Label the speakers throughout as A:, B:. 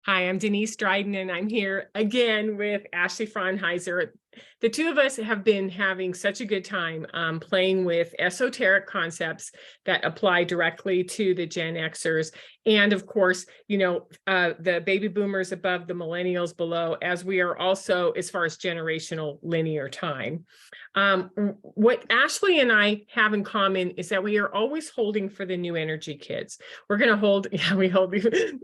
A: Hi, I'm Denise Dryden, and I'm here again with Ashley Fronheiser. The two of us have been having such a good time playing with esoteric concepts that apply directly to the Gen Xers. And of course, the baby boomers above, the millennials below, as we are also as far as generational linear time. What Ashley and I have in common is that we are always holding for the new energy kids. We're going to hold, yeah, we hold,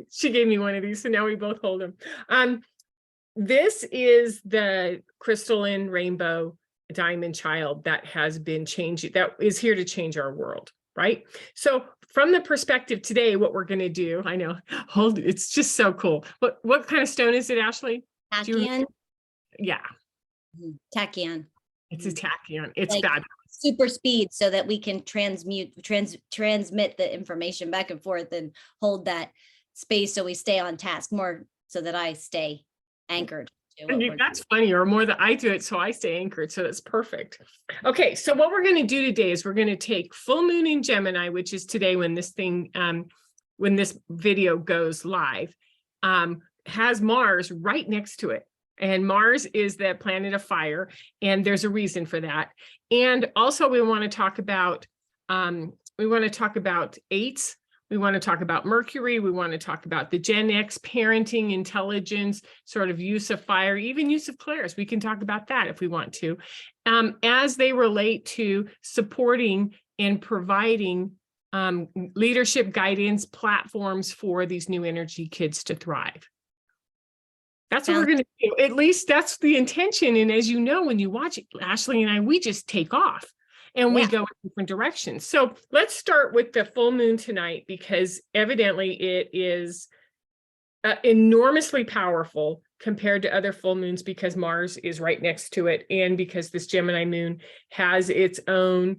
A: she gave me one of these, so now we both hold them. This is the crystalline rainbow diamond child that has been changing, that is here to change our world, right? So from the perspective today, what we're going to do, I know, it's just so cool. What kind of stone is it, Ashley?
B: Tachyon?
A: Yeah.
B: Tachyon.
A: It's a tachyon. It's
B: like
A: fabulous.
B: Super speed so that we can transmit the information back and forth and hold that space so we stay on task more so that I stay anchored.
A: That's funny, or more that I do it so I stay anchored, so that's perfect. Okay, so what we're going to do today is we're going to take full moon in Gemini, which is today when this thing, when this video goes live, has Mars right next to it. And Mars is the planet of fire, and there's a reason for that. And also we want to talk about eights. We want to talk about Mercury. We want to talk about the Gen X parenting, intelligence, sort of use of fire, even use of clairs. We can talk about that if we want to, as they relate to supporting and providing leadership guidance platforms for these new energy kids to thrive. That's what we're going to do. At least that's the intention. And as you know, when you watch it, Ashley and I, we just take off and we go in different directions. So let's start with the full moon tonight, because evidently it is enormously powerful compared to other full moons, because Mars is right next to it. And because this Gemini moon has its own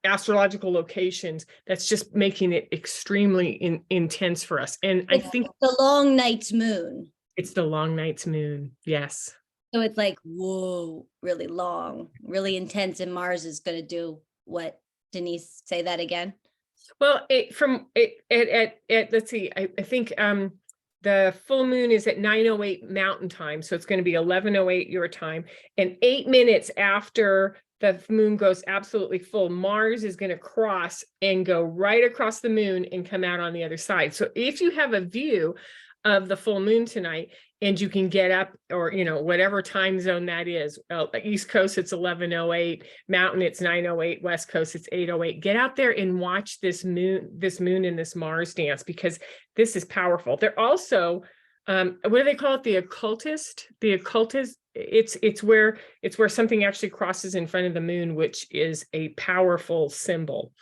A: astrological locations, that's just making it extremely intense for us. And I think
B: the long night's moon.
A: It's the long night's moon. Yes.
B: So it's like, whoa, really long, really intense. And Mars is going to do what? Denise, say that again.
A: Well, let's see, I think the full moon is at 9:08 Mountain Time. So it's going to be 11:08 your time. And 8 minutes after the moon goes absolutely full, Mars is going to cross and go right across the moon and come out on the other side. So if you have a view of the full moon tonight and you can get up, or whatever time zone that is, East Coast it's 11:08, Mountain it's 9:08, West Coast it's 8:08, get out there and watch this moon and this Mars dance, because this is powerful. They're also what do they call it? The occultist. It's where something actually crosses in front of the moon, which is a powerful symbol.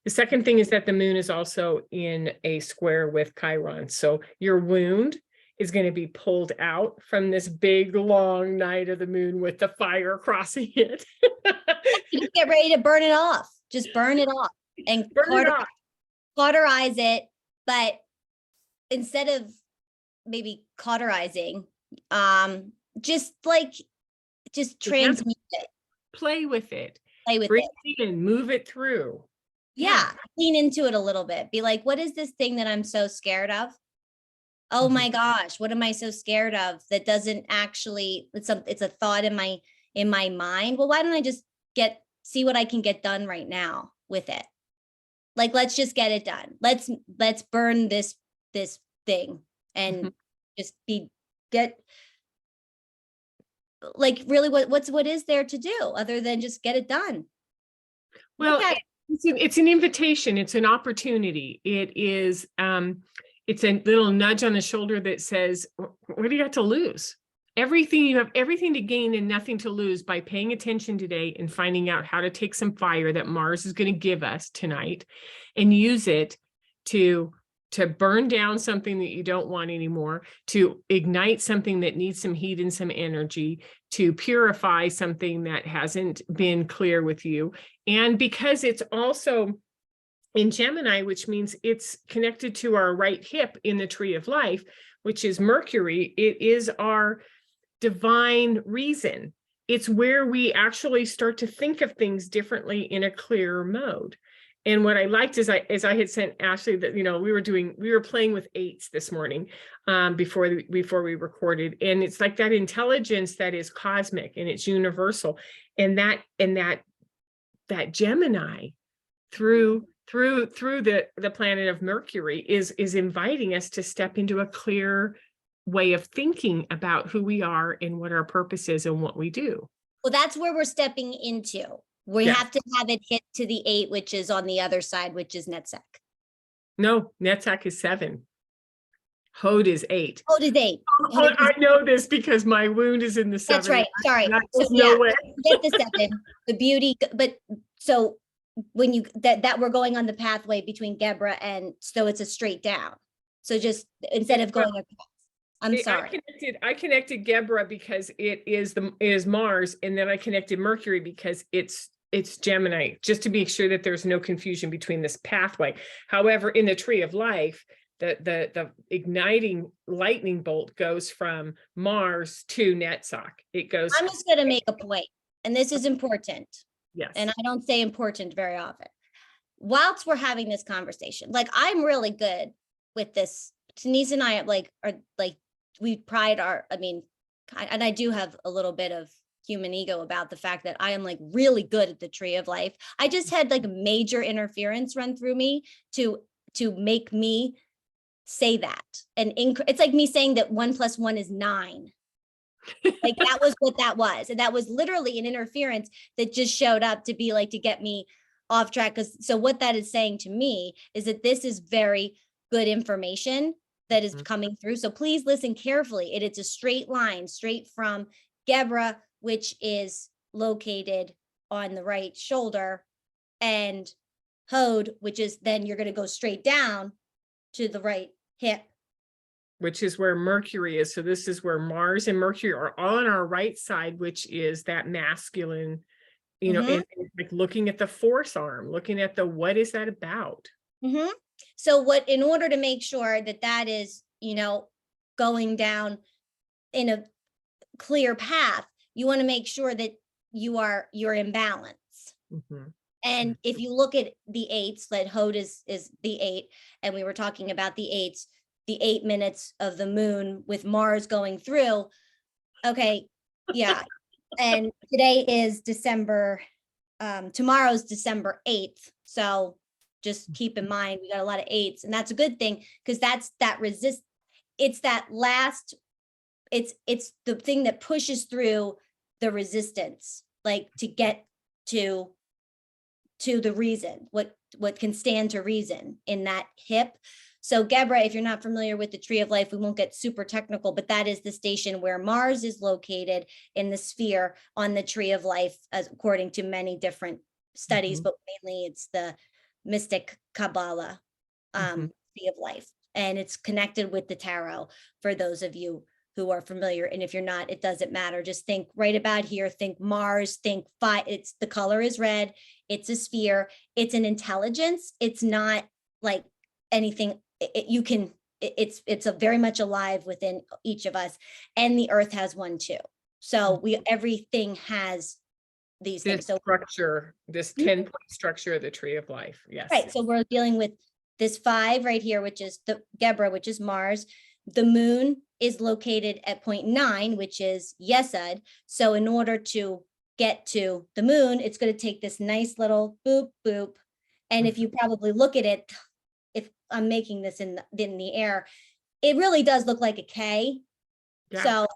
A: The second thing is that the moon is also in a square with Chiron. So your wound is going to be pulled out from this big, long night of the moon with the fire crossing it.
B: You get ready to burn it off. Just burn it off and cauterize it. But instead of maybe cauterizing, just transmute it.
A: Play with it.
B: Bring
A: it in, move it through.
B: Yeah, lean into it a little bit. Be like, what is this thing that I'm so scared of? Oh my gosh, what am I so scared of that doesn't actually, it's a thought in my mind. Well, why don't I just see what I can get done right now with it? Like, let's just get it done. Let's burn this thing and just really what is there to do other than just get it done?
A: Well, it's an invitation. It's an opportunity. It is, it's a little nudge on the shoulder that says, what do you got to lose? You have everything to gain and nothing to lose by paying attention today and finding out how to take some fire that Mars is going to give us tonight and use it to burn down something that you don't want anymore, to ignite something that needs some heat and some energy, to purify something that hasn't been clear with you. And because it's also in Gemini, which means it's connected to our right hip in the tree of life, which is Mercury, it is our divine reason. It's where we actually start to think of things differently in a clearer mode. And what I liked is I had sent Ashley that, you know, we were playing with eights this morning before we recorded. And it's like that intelligence that is cosmic and it's universal. And that Gemini through the planet of Mercury is inviting us to step into a clear way of thinking about who we are and what our purpose is and what we do.
B: Well, that's where we're stepping into. We
A: Yes.
B: have to have it hit to the 8, which is on the other side, which is Netzach.
A: No, Netzach is 7. Hod is 8.
B: Hod is 8.
A: Oh, I know this because my wound is in the 7.
B: That's right. Sorry.
A: There's no way.
B: Get the 7, the beauty, but so when you that we're going on the pathway between Geburah and so it's a straight down. So just instead of going across. I'm sorry.
A: I connected Geburah because it is Mars, and then I connected Mercury because it's Gemini, just to make sure that there's no confusion between this pathway. However, in the tree of life, the igniting lightning bolt goes from Mars to Netzach. It goes.
B: I'm just going to make a point, and this is important.
A: Yes.
B: And I don't say important very often. Whilst we're having this conversation, like I'm really good with this. Denise and I are we pride our, and I do have a little bit of human ego about the fact that I am like really good at the tree of life. I just had like major interference run through me to make me say that. And it's like me saying that 1 + 1 is 9. Like that was what that was. And that was literally an interference that just showed up to be like, to get me off track. So what that is saying to me is that this is very good information that is coming through. So please listen carefully. It's a straight line, straight from Geburah, which is located on the right shoulder, and Hod, which is then you're going to go straight down to the right hip.
A: Which is where Mercury is. So this is where Mars and Mercury are on our right side, which is that masculine, you know, and like looking at the force arm, looking at what is that about?
B: So in order to make sure that is, you know, going down in a clear path, you want to make sure that you're in balance. And if you look at the 8s, that Hod is the 8, and we were talking about the 8s, the 8 minutes of the moon with Mars going through. Okay. Yeah. And today is tomorrow's December 8th. So just keep in mind, we got a lot of 8s, and that's a good thing because that's that it's that last, it's the thing that pushes through the resistance, like to get to the reason, what can stand to reason in that hip. So Geburah, if you're not familiar with the tree of life, we won't get super technical, but that is the station where Mars is located in the sphere on the tree of life, as according to many different studies, but mainly it's the mystic Kabbalah tree of life. And it's connected with the tarot for those of you who are familiar. And if you're not, it doesn't matter. Just think right about here, think Mars, think the color is red. It's a sphere. It's an intelligence. It's not like anything. It's a very much alive within each of us, and the earth has one too. So everything has these things. So
A: structure, this 10-point structure of the tree of life. Yes.
B: Right. So we're dealing with this 5 right here, which is the Geburah, which is Mars. The moon is located at point 9, which is Yesod. So in order to get to the moon, it's going to take this nice little boop, boop. And if you probably look at it, if I'm making this in the air, it really does look like a K. Yeah. So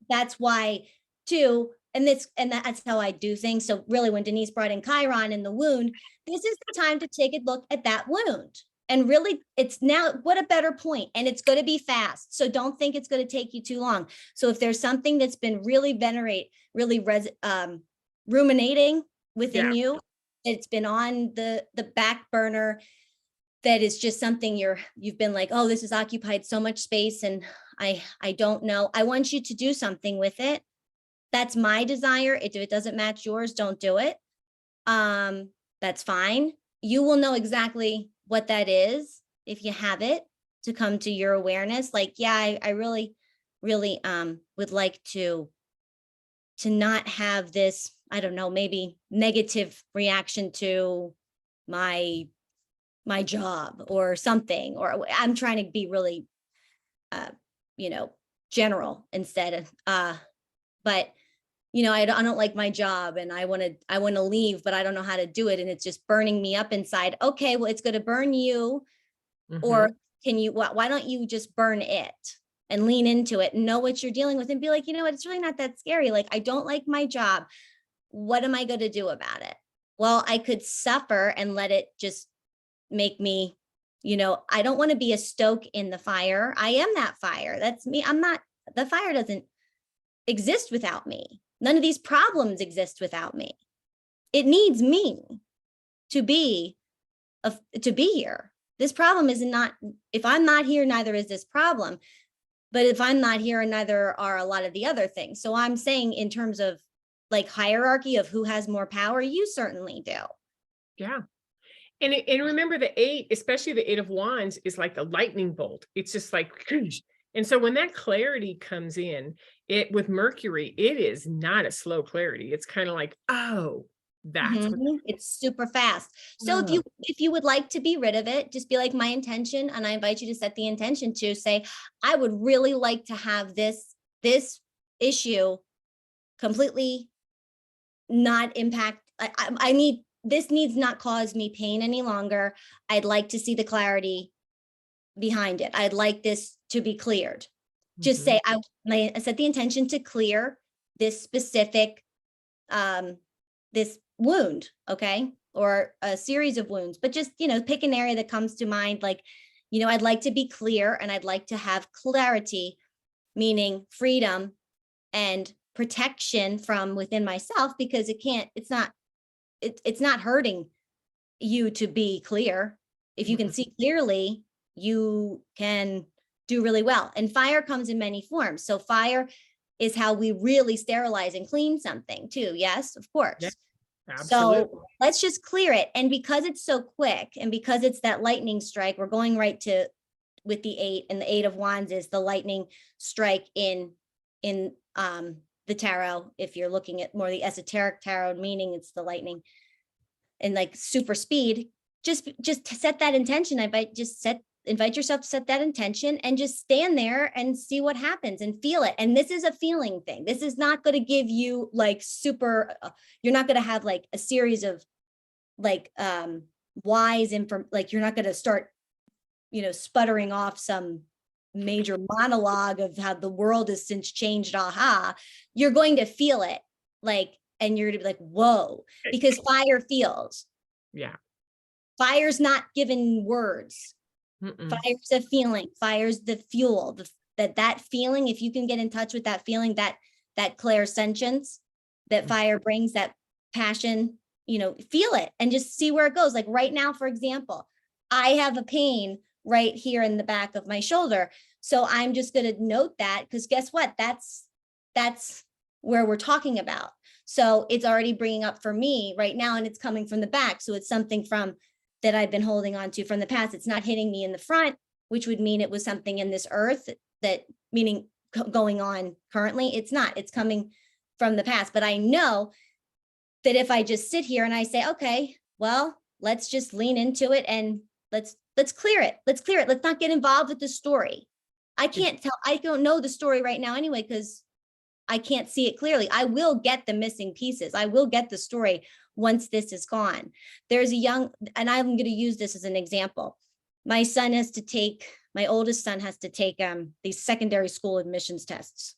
B: that's why too, and that's how I do things. So really when Denise brought in Chiron in the wound, this is the time to take a look at that wound. And really, it's now, what a better point. And it's going to be fast. So don't think it's going to take you too long. So if there's something that's been really ruminating within you, it's been on the back burner, that is just something you've been like, oh, this has occupied so much space and I don't know. I want you to do something with it. That's my desire. If it doesn't match yours, don't do it. That's fine. You will know exactly what that is if you have it to come to your awareness. Like, yeah, I really, really would like to not have this, I don't know, maybe negative reaction to my job or something, or I'm trying to be really, you know, general instead of, but you know, I don't like my job and I want to leave, but I don't know how to do it. And it's just burning me up inside. Okay, well, it's going to burn you. Or can you, why don't you just burn it and lean into it and know what you're dealing with and be like, you know what, it's really not that scary. Like, I don't like my job. What am I going to do about it? Well, I could suffer and let it just make me, you know, I don't want to be a stoke in the fire. I am that fire. That's me. I'm not, the fire doesn't exist without me. None of these problems exist without me. It needs me to be here. This problem is not, if I'm not here, neither is this problem. But if I'm not here, neither are a lot of the other things. So I'm saying in terms of like hierarchy of who has more power, you certainly do.
A: Yeah. And remember the 8, especially the 8 of Wands, is like a lightning bolt. It's just like, and so when that clarity comes in, it with Mercury, it is not a slow clarity. It's kind of like, oh, that's what
B: It's super fast. So if you would like to be rid of it, just be like, my intention, and I invite you to set the intention to say, I would really like to have this issue completely not impact. I need, this needs not cause me pain any longer. I'd like to see the clarity behind it. I'd like this to be cleared. Just say, I set the intention to clear this specific, this wound, okay? Or a series of wounds, but just, you know, pick an area that comes to mind. Like, you know, I'd like to be clear and I'd like to have clarity, meaning freedom and protection from within myself, because it's not hurting you to be clear. If you can see clearly, you can do really well. And fire comes in many forms. So fire is how we really sterilize and clean something too. Yes, of course.
A: Yeah, absolutely.
B: So let's just clear it. And because it's so quick and because it's that lightning strike, we're going right to with the 8, and the 8 of Wands is the lightning strike in the tarot. If you're looking at more the esoteric tarot, meaning it's the lightning and like super speed, just set that intention. Invite yourself to set that intention and just stand there and see what happens and feel it. And this is a feeling thing. This is not going to give you like super, you're not going to have like a series of like wise info, like you're not going to start, you know, sputtering off some major monologue of how the world has since changed. Aha. You're going to feel it, like, and you're going to be like, whoa, because fire feels.
A: Yeah.
B: Fire's not given words. Fire's a feeling. Fire's the fuel. That feeling, if you can get in touch with that feeling, that clairsentience that fire brings, that passion, you know, feel it and just see where it goes. Like right now, for example, I have a pain right here in the back of my shoulder. So I'm just going to note that, because guess what? That's where we're talking about. So it's already bringing up for me right now, and it's coming from the back. So it's something from that I've been holding on to from the past. It's not hitting me in the front, which would mean it was something in this earth, that meaning going on currently. It's not, it's coming from the past. But I know that if I just sit here and I say, okay, well, let's just lean into it and let's clear it. Let's clear it. Let's not get involved with the story. I don't know the story right now anyway, because I can't see it clearly. I will get the missing pieces. I will get the story once this is gone. There's a young, and I'm going to use this as an example. My oldest son has to take these secondary school admissions tests.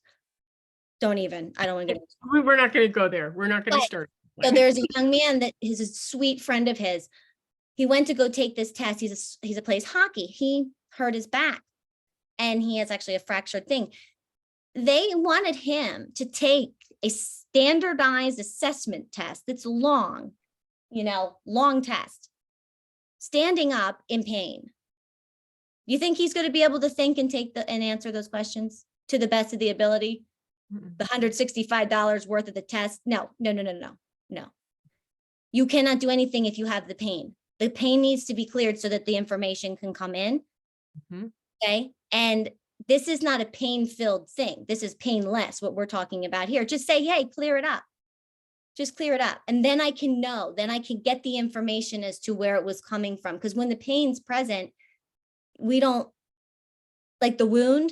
B: I don't want to get.
A: We're not going to go there. We're not going to start.
B: So there's a young man that is a sweet friend of his. He went to go take this test. He plays hockey. He hurt his back and he has actually a fractured thing. They wanted him to take a standardized assessment test that's long, long test, standing up in pain. You think he's going to be able to think and and answer those questions to the best of the ability? The $165 worth of the test? No. You cannot do anything if you have the pain. The pain needs to be cleared so that the information can come in. Okay. And this is not a pain-filled thing. This is painless, what we're talking about here. Just say, hey, clear it up. Just clear it up. And then I can know, then I can get the information as to where it was coming from. Because when the pain's present, we don't, like the wound,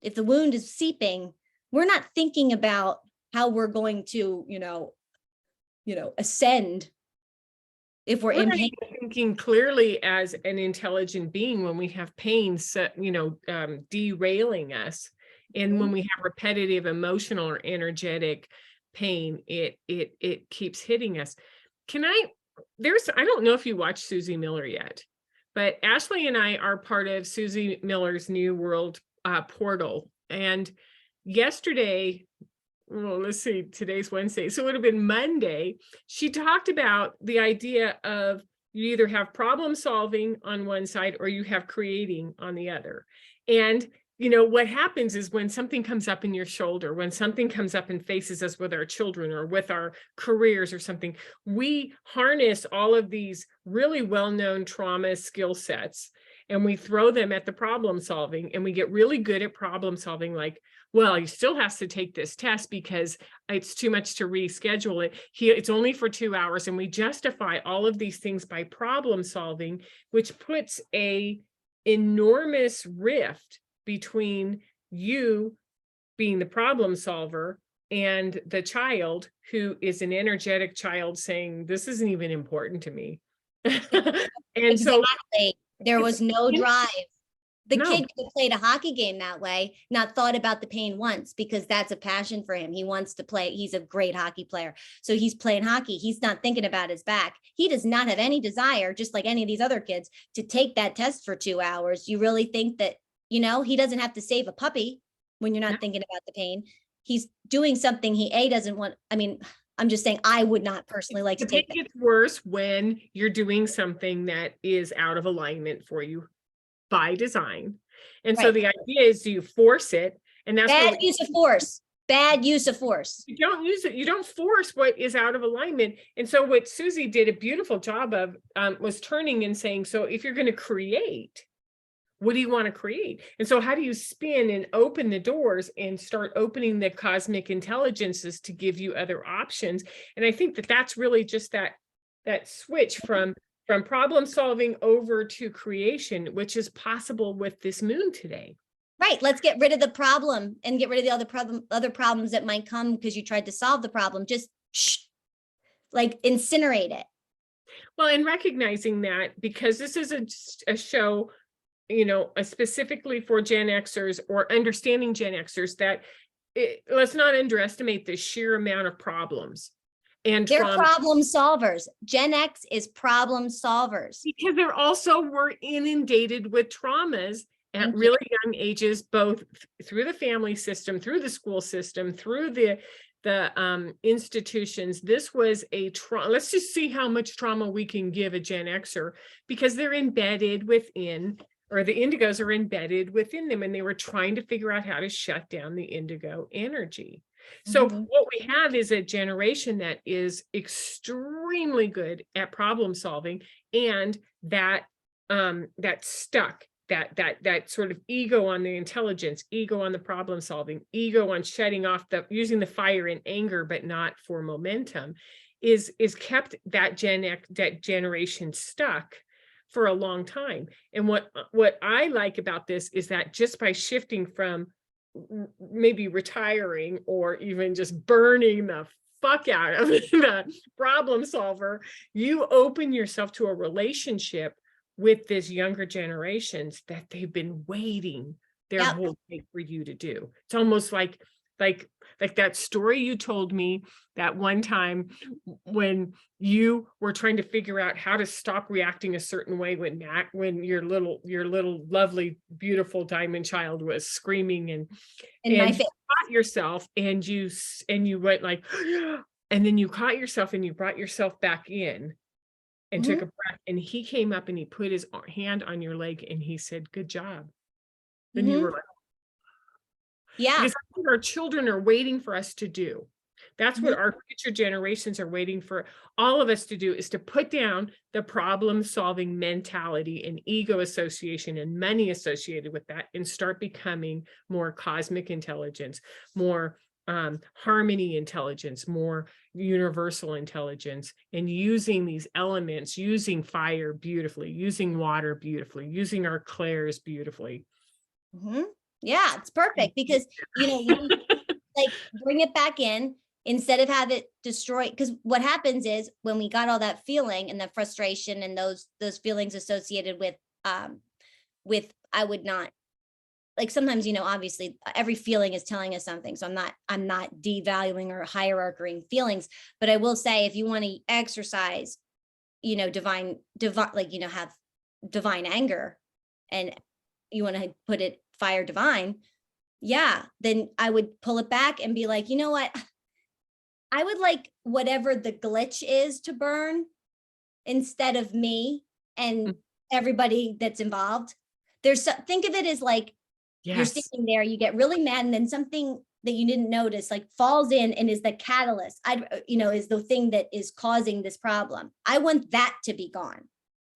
B: if the wound is seeping, we're not thinking about how we're going to, ascend if we're
A: We're
B: in
A: not
B: pain.
A: even thinking clearly as an intelligent being when we have pain, derailing us. And when we have repetitive emotional or energetic pain, it keeps hitting us. I don't know if you watched Susie Miller yet, but Ashley and I are part of Susie Miller's New World portal. And yesterday, well, let's see, today's Wednesday, so it would have been Monday, she talked about the idea of you either have problem solving on one side or you have creating on the other. And what happens is when something comes up in your shoulder, when something comes up and faces us with our children or with our careers or something, we harness all of these really well-known trauma skill sets and we throw them at the problem solving, and we get really good at problem solving, like, well, he still has to take this test because it's too much to reschedule it. It's only for 2 hours, and we justify all of these things by problem solving, which puts a enormous rift between you being the problem solver and the child, who is an energetic child saying, this isn't even important to me. And so
B: there was no drive. The
A: No.
B: kid could have played a hockey game that way, not thought about the pain once, because that's a passion for him. He wants to play. He's a great hockey player. So he's playing hockey. He's not thinking about his back. He does not have any desire, just like any of these other kids, to take that test for 2 hours. You really think that, he doesn't have to save a puppy when you're not thinking about the pain. He's doing something he doesn't want. I mean, I'm just saying, I would not personally like to take that.
A: It gets worse when you're doing something that is out of alignment for you by design. And so the idea is, do you force it? And that's
B: bad use of force. Bad use of force.
A: You don't use it. You don't force what is out of alignment. And so what Susie did a beautiful job of was turning and saying, so if you're going to create, what do you want to create? And so how do you spin and open the doors and start opening the cosmic intelligences to give you other options? And I think that that's really just that switch from problem solving over to creation, which is possible with this moon today.
B: Right. Let's get rid of the problem and get rid of the other problems that might come because you tried to solve the problem. Just like incinerate it.
A: Well, and recognizing that, because this is a show, specifically for Gen Xers or understanding Gen Xers, that let's not underestimate the sheer amount of problems. And
B: they're problem solvers. Gen X is problem solvers.
A: Because they're also were inundated with traumas at really young ages, both through the family system, through the school system, through the institutions. This was a trauma. Let's just see how much trauma we can give a Gen Xer, because they're embedded within, or the indigos are embedded within them, and they were trying to figure out how to shut down the indigo energy. So what we have is a generation that is extremely good at problem solving, and that stuck, that sort of ego on the intelligence, ego on the problem solving, ego on shutting off, using the fire in anger, but not for momentum, is kept that generation stuck for a long time. And what I like about this is that just by shifting from maybe retiring or even just burning the fuck out of the problem solver, you open yourself to a relationship with this younger generations that they've been waiting their whole life for you to do. It's almost like that story you told me that one time when you were trying to figure out how to stop reacting a certain way when your little lovely beautiful diamond child was screaming and you caught yourself and you went like and then you caught yourself and you brought yourself back in and took a breath, and he came up and he put his hand on your leg and he said, good job. Then you were like, because that's what our children are waiting for us to do. That's what our future generations are waiting for all of us to do, is to put down the problem solving mentality and ego association and money associated with that, and start becoming more cosmic intelligence, more harmony intelligence, more universal intelligence, and using these elements, using fire beautifully, using water beautifully, using our clairs beautifully.
B: Yeah, it's perfect because, you like bring it back in instead of have it destroy. Because what happens is when we got all that feeling and the frustration and those feelings associated with I would not, like, sometimes, obviously every feeling is telling us something. So I'm not devaluing or hierarching feelings, but I will say if you want to exercise, divine, like, have divine anger and you want to put it fire divine, yeah, then I would pull it back and be like, you know what? I would like whatever the glitch is to burn instead of me and everybody that's involved. Think of it as like, you're
A: Yes.
B: sitting there, you get really mad, and then something that you didn't notice like falls in and is the catalyst. Is the thing that is causing this problem. I want that to be gone.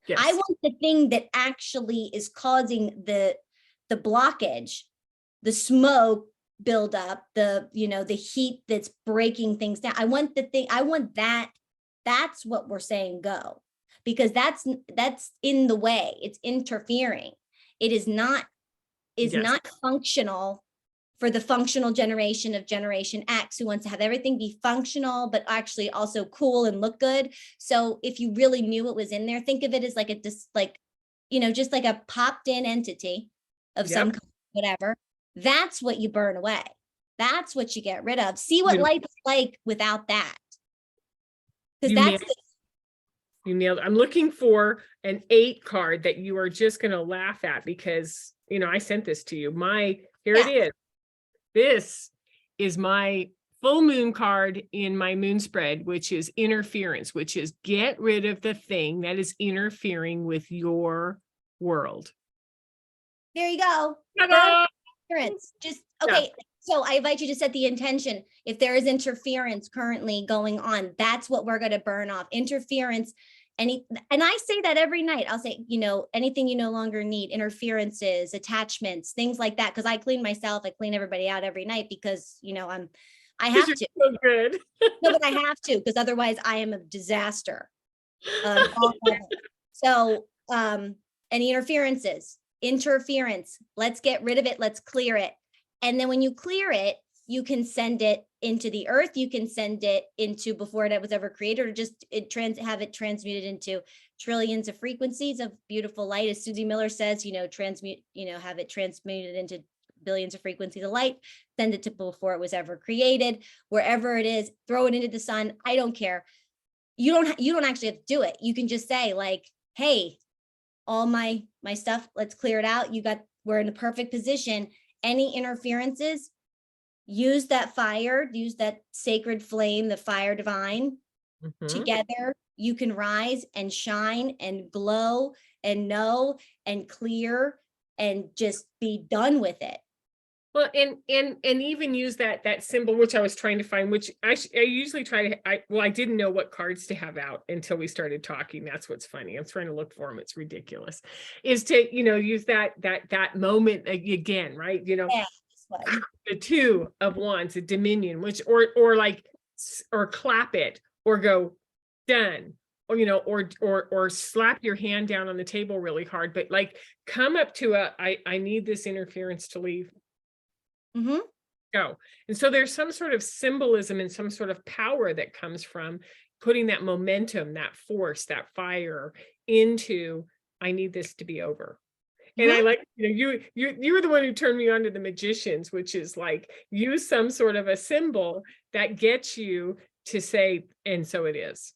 A: Yes.
B: I want the thing that actually is causing the blockage, the smoke buildup, the heat that's breaking things down. I want that. That's what we're saying go, because that's in the way. It's interfering. It is not functional for the functional generation of Generation X, who wants to have everything be functional, but actually also cool and look good. So if you really knew what was in there, think of it as like just like a popped in entity of some kind, whatever. That's what you burn away. That's what you get rid of. See what life's like without that. Because
A: you nailed it. I'm looking for an 8 card that you are just going to laugh at because, I sent this to you. Here it is. This is my full moon card in my moon spread, which is interference, which is get rid of the thing that is interfering with your world.
B: There you go. Interference. Just okay. Yeah. So I invite you to set the intention. If there is interference currently going on, that's what we're going to burn off. Interference. And I say that every night. I'll say, anything you no longer need, interferences, attachments, things like that. Because I clean myself, I clean everybody out every night because, I have to.
A: So good.
B: No, but I have to, because otherwise I am a disaster. So, any interference, let's get rid of it. Let's clear it. And then when you clear it, you can send it into the earth. You can send it into before it was ever created, or just have it transmuted into trillions of frequencies of beautiful light. As Susie Miller says, have it transmuted into billions of frequencies of light, send it to before it was ever created, wherever it is, throw it into the sun. I don't care. You don't actually have to do it. You can just say like, hey, all my stuff, let's clear it out. We're in a perfect position. Any interferences, use that fire, use that sacred flame, the fire divine. Together, you can rise and shine and glow and know and clear and just be done with it.
A: Well, and even use that symbol, which I was trying to find, which I usually try to, I didn't know what cards to have out until we started talking. That's what's funny. I'm trying to look for them. It's ridiculous. Is to, use that moment again, right?
B: Yeah,
A: the 2 of Wands, a dominion, which, or clap it, or go done, or slap your hand down on the table really hard, but like come up to I need this interference to leave. Go. And so there's some sort of symbolism and some sort of power that comes from putting that momentum, that force, that fire into, I need this to be over. And I like, you were the one who turned me on to the magicians, which is like, use some sort of a symbol that gets you to say, and so it is.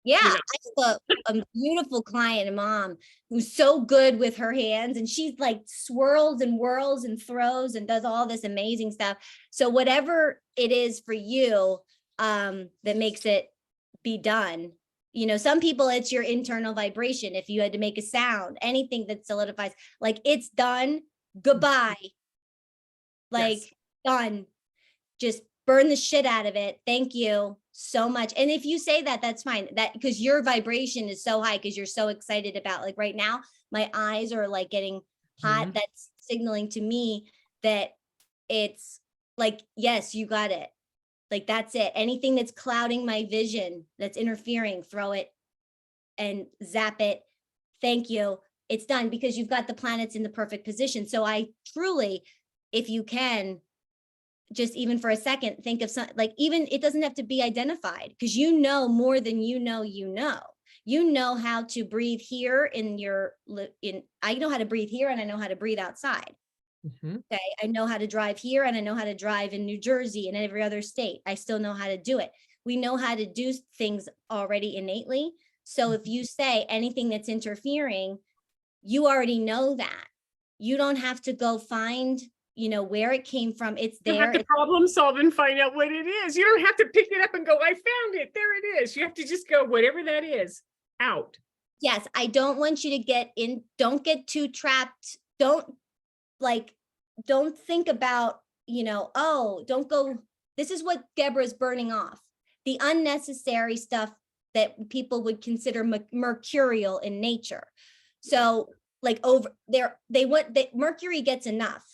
B: Yeah, I have a beautiful client and mom who's so good with her hands, and she's like swirls and whirls and throws and does all this amazing stuff. So whatever it is for you, that makes it be done. Some people, it's your internal vibration. If you had to make a sound, anything that solidifies, like it's done, goodbye, like done, just burn the shit out of it. Thank you so much. And if you say that, that's fine. That because your vibration is so high, because you're so excited about, like right now, my eyes are like getting hot. That's signaling to me that it's like, yes, you got it. Like, that's it. Anything that's clouding my vision, that's interfering, throw it and zap it. Thank you. It's done, because you've got the planets in the perfect position. So I truly, if you can, just even for a second, think of something like, even it doesn't have to be identified, because you know more than you know. You know how to breathe here in your, I know how to breathe here, and I know how to breathe outside. Okay, I know how to drive here, and I know how to drive in New Jersey and every other state. I still know how to do it. We know how to do things already innately. So if you say anything that's interfering, you already know that. You don't have to go find, where it came from. It's
A: You have
B: there.
A: to problem solve and find out what it is. You don't have to pick it up and go, I found it. There it is. You have to just go, whatever that is, out.
B: Yes, I don't want you to get in. Don't get too trapped. Don't think about, oh, don't go. This is what Geburah is burning off. The unnecessary stuff that people would consider mercurial in nature. So like over there, Mercury gets enough.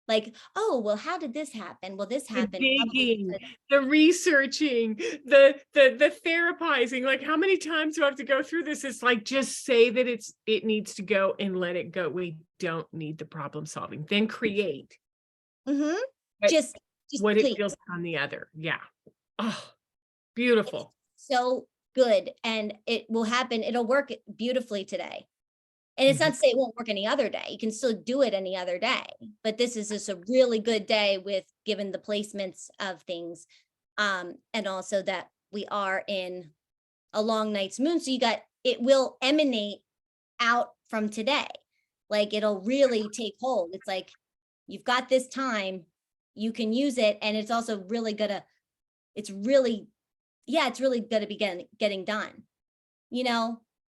B: Like, oh, well, how did this happen? Well, this
A: The
B: happened.
A: digging, the researching, the therapizing. Like, how many times do I have to go through this? It's like, just say that it needs to go and let it go. We don't need the problem solving. Then create.
B: Just
A: what
B: please.
A: It feels on the other. Yeah. Oh, beautiful.
B: It's so good. And it will happen. It'll work beautifully today. And it's not to say it won't work any other day. You can still do it any other day, but this is just a really good day with given the placements of things. And also that we are in a long night's moon. So it will emanate out from today. Like, it'll really take hold. It's like, you've got this time, you can use it. And it's also really it's really gonna be getting done.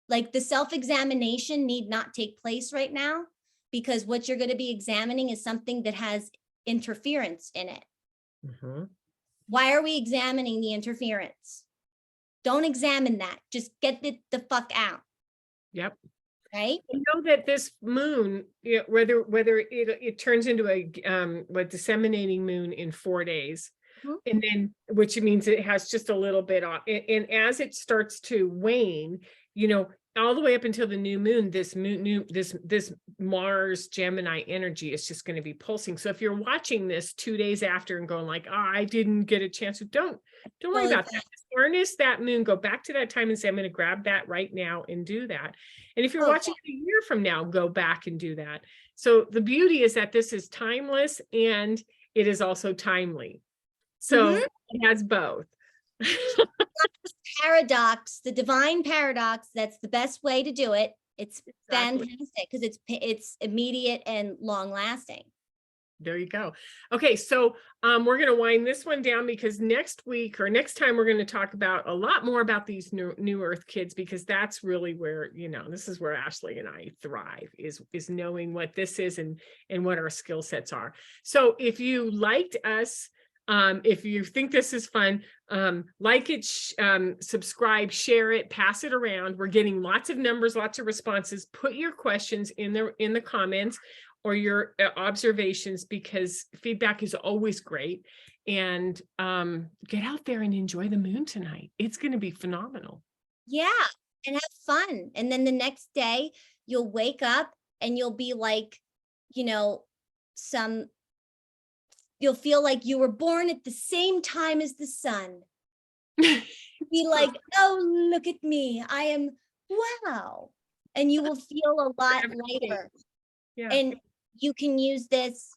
B: Like, the self-examination need not take place right now, because what you're going to be examining is something that has interference in it. Why are we examining the interference? Don't examine that. Just get it the fuck out.
A: Yep.
B: Right.
A: You know that this moon, whether it turns into a disseminating moon in 4 days, and then, which means it has just a little bit off, and as it starts to wane, all the way up until the new moon, this Mars Gemini energy is just going to be pulsing. So if you're watching this 2 days after and going like, oh, I didn't get a chance to, don't worry about that. Just harness that moon, go back to that time and say, I'm going to grab that right now and do that. And if you're watching a year from now, go back and do that. So the beauty is that this is timeless and it is also timely. So it has both.
B: Paradox, the divine paradox. That's the best way to do it. It's fantastic because it's immediate and long lasting.
A: There you go. Okay, so we're going to wind this one down, because next week or next time we're going to talk about a lot more about these new Earth kids, because that's really where, this is where Ashley and I thrive, is knowing what this is and what our skill sets are. So if you liked us, if you think this is fun, like it, subscribe, share it, pass it around. We're getting lots of numbers, lots of responses. Put your questions in the comments or your observations, because feedback is always great. And get out there and enjoy the moon tonight. It's going to be phenomenal.
B: Yeah, and have fun. And then the next day you'll wake up and you'll be like, you'll feel like you were born at the same time as the sun. Be like, oh, look at me. I am, wow. And you will feel a lot lighter. Yeah. And you can use this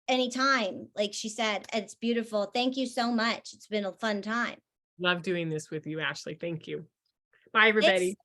B: anytime, like she said. It's beautiful. Thank you so much. It's been a fun time.
A: Love doing this with you, Ashley. Thank you. Bye, everybody.